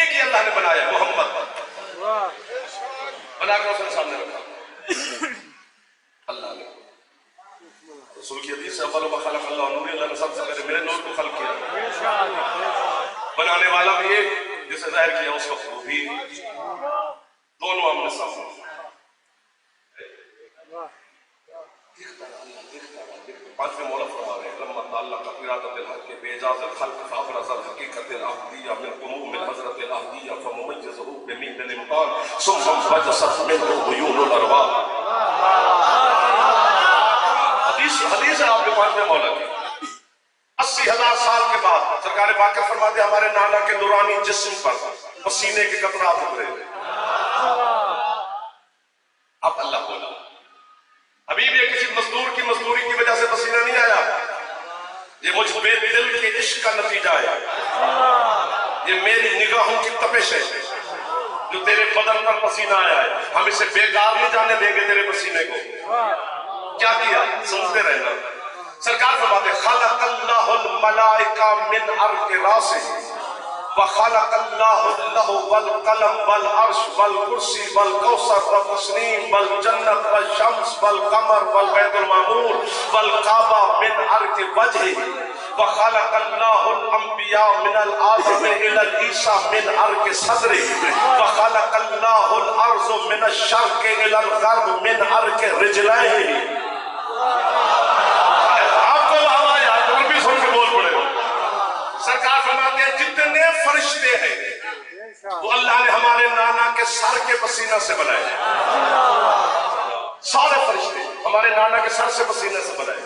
ایک ہی اللہ نے بنایا محمد، بنا کر اسے سامنے رکھا اللہ نے۔ رسول کی حدیث ہے اول ما خلق اللہ نور، اللہ نے سب سے پہلے میرے نور کو خلق کیا، بنانے والا بھی ایک، جسے ظاہر کیا اس وقت وہ بھی، دونوں آمنے سامنے۔ پانچویں مولا فرما رہے ہیں لما تعلق ارادت الحق باعجاز الخلق فابرز الحقیقت العبدیہ من قموم الحضرت العبدیہ فمميزه بمين الامکان ثم انبجست منه عیون الارواح۔ حدیث ہے آپ کے پانچویں مولا کی۔ 80,000 سال کے بعد سرکار پاک فرماتے ہیں ہمارے نانا کے نورانی جسم پر پسینے کے قطرات اترے۔ اب اللہ بولا حبیب یہ کسی مزدور کی مزدوری کی وجہ سے پسینہ نہیں آیا، یہ مجھ بے دل کے عشق کا نتیجہ ہے، یہ میری نگاہوں کی تپش ہے جو تیرے بدن پر پسینہ آیا ہے۔ ہم اسے بیکار نہیں جانے دیں گے تیرے پسینے کو۔ کیا کیا؟ سنتے رہنا۔ سرکار فرماتے خلق اللہ الملائکہ من عرق راسہ وخلق اللہ لہ والقلم والعرش والکرسی والکوثر والتسنیم والجنت والشمس والقمر والبیت المعمور والکعبہ من عرق وجہہ وخلق اللہ الانبیاء من الآدم الى عیسیٰ من عرق صدرہ وخلق اللہ الارض من الشرق الى الغرب من عرق رجلہ۔ سرکار فرماتے ہیں جتنے فرشتے ہیں وہ اللہ نے ہمارے نانا کے سر کے پسینہ سے بنائے، سارے فرشتے ہمارے نانا کے سر سے پسینے سے بنائے۔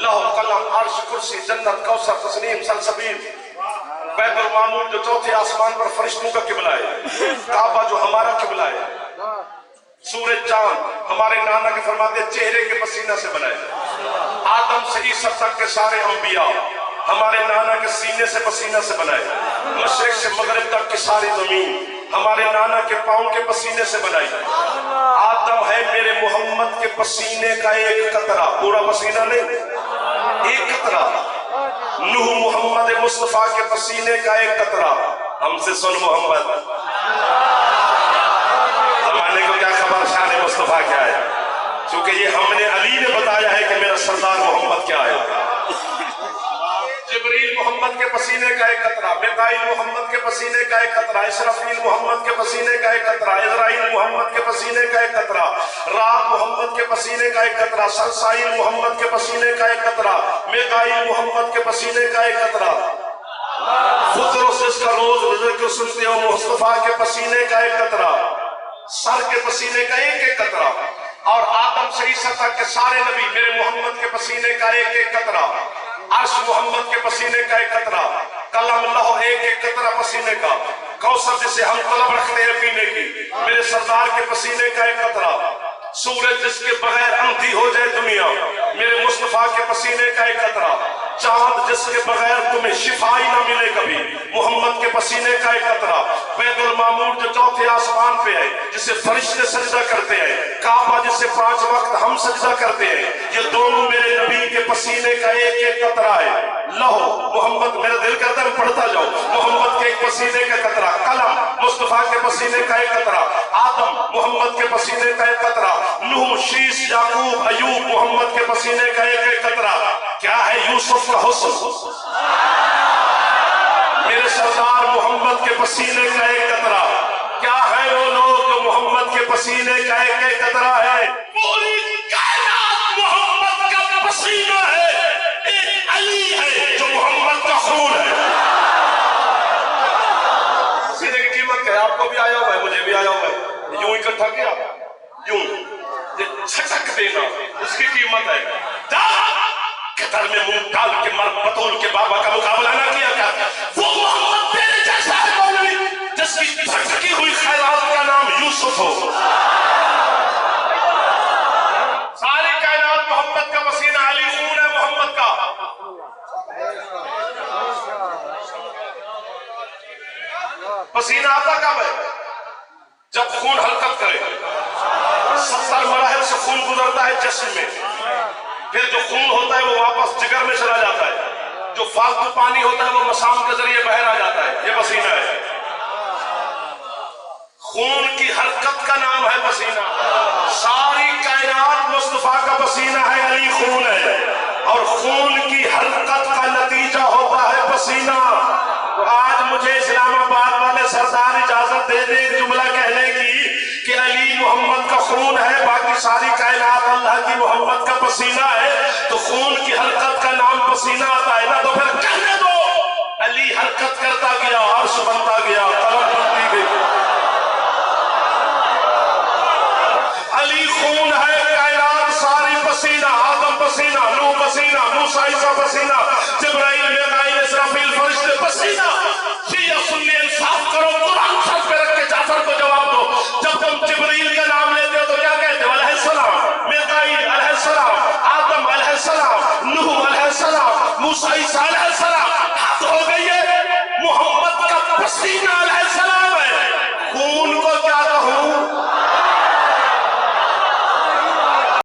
لوح قلم عرش کرسی جنت کوثر تسنیم سلسبیل بیت المعمور جو چوتھے آسمان پر فرشتوں کا قبلہ ہے، کعبہ جو ہمارا قبلہ ہے، سورج چاند ہمارے نانا کے فرماتے ہیں چہرے کے پسینہ سے بنائے۔ آدم سے عیسیٰ تک کے سارے انبیاء ہمارے نانا کے سینے سے پسینہ سے بنائے۔ مشرق سے مغرب تک کی ساری زمین ہمارے نانا کے پاؤں کے پسینے سے بنائی۔ آدم ہے میرے محمد کے پسینے کا ایک قطرہ، پورا پسینہ نہیں، ایک قطرہ۔ نوح محمد مصطفیٰ کے پسینے کا ایک قطرہ۔ ہم سے سن محمد، زمانے کو کیا خبر شان مصطفیٰ کیا ہے، چونکہ یہ ہم نے علی نے بتایا ہے کہ میرا سردار محمد کیا ہے۔ جبریل محمد کے پسینے کا ایک قطرہ، میکائیل محمد کے پسینے کا ایک قطرہ، اسرافیل محمد کے پسینے کا ایک قطرہ، عزرائیل محمد کے پسینے کا ایک قطرہ، راح محمد کے پسینے کا ایک قطرہ، سرسائیل محمد کے پسینے کا ایک قطرہ، میکائیل محمد کے پسینے کا ایک قطرہ، بطرس جس کا روز ذکر سنتے ہو مصطفیٰ کے پسینے کا ایک قطرہ، سر کے پسینے کا ایک ایک قطرہ، اور آدم سے عیسیٰ تک کے سارے نبی میرے محمد کے پسینے کا ایک ایک قطرہ، عرش محمد کے پسینے کا ایک قطرہ، قلم لوح ایک ایک قطرہ پسینے کا، کوثر جسے ہم طلب رکھتے ہیں پینے کی میرے سردار کے پسینے کا ایک قطرہ، سورج جس کے بغیر اندھی ہو جائے دنیا میرے مصطفیٰ کے پسینے کا ایک قطرہ، چاند جس کے بغیر تمہیں شفائی نہ ملے کبھی محمد کے پسینے کا ایک قطرہ، بیت المعمور جو چوتھے آسمان پہ ہے جسے فرشتے سجدہ کرتے ہیں، کعبہ جسے 5 وقت ہم سجدہ کرتے ہیں، یہ دونوں میرے نبی کے پسینے کا ایک ایک قطرہ ہے۔ لوح محمد، میرا دل کرتا ہے پڑھتا جاؤ، محمد کے ایک پسینے کا قطرہ، قلم مصطفیٰ کے پسینے کا ایک قطرہ، آدم محمد کے پسینے کا ایک قطرہ، نوح شیش یعقوب ایوب محمد کے پسینے کا ایک ایک قطرہ۔ کیا ہے یوسف کا حسن، میرے سردار محمد کے پسینے کا ایک قطرہ۔ کیا ہے وہ لوگ جو محمد کے پسینے کا ایک ایک قطرہ ہے؟ پوری کائنات محمد کا پسینہ ہے، ایک علی ہے جو محمد کا خون ہے۔ پسینے کی قیمت کیا ہے؟ آپ کو بھی آیا ہوا ہے، مجھے بھی آیا ہوا ہے، یوں اکٹھا کیا، یوں یہ چھٹک دینا، اس کی قیمت ہے۔ قطر میں منہ ڈال کے مرد بطول کے بابا کا مقابلہ نہ کیا کر، وہ محمد تیرے جیسا ہے مولوی جس کی چھٹکی ہوئی خیرات کا نام یوسف ہو۔ ساری کائنات محمد کا پسینہ، علی خون ہے محمد کا۔ پسینہ آتا کب ہے؟ جب خون حرکت کرے، 70 مراحل سے خون گزرتا ہے جسم میں، پھر جو خون ہوتا ہے وہ واپس جگر میں چلا جاتا ہے، جو فالتو پانی ہوتا ہے وہ مسام کے ذریعے باہر آ جاتا ہے، یہ پسینہ ہے۔ خون کی حرکت کا نام ہے پسینہ. ساری کائنات مصطفیٰ کا پسینہ ہے، علی خون ہے، اور خون کی حرکت کا نتیجہ ہوتا ہے پسینہ. تو آج مجھے اسلام آباد والے سردار اجازت دے دے ایک جملہ کہنے کی کہ علی محمد کا خون ہے، باقی ساری کائنات اللہ کی محمد کا پسینہ ہے، تو خون کی حرکت کا نام پسینہ آتا ہے نا، تو پھر کہنے دو علی حرکت کرتا گیا، عرش بنتا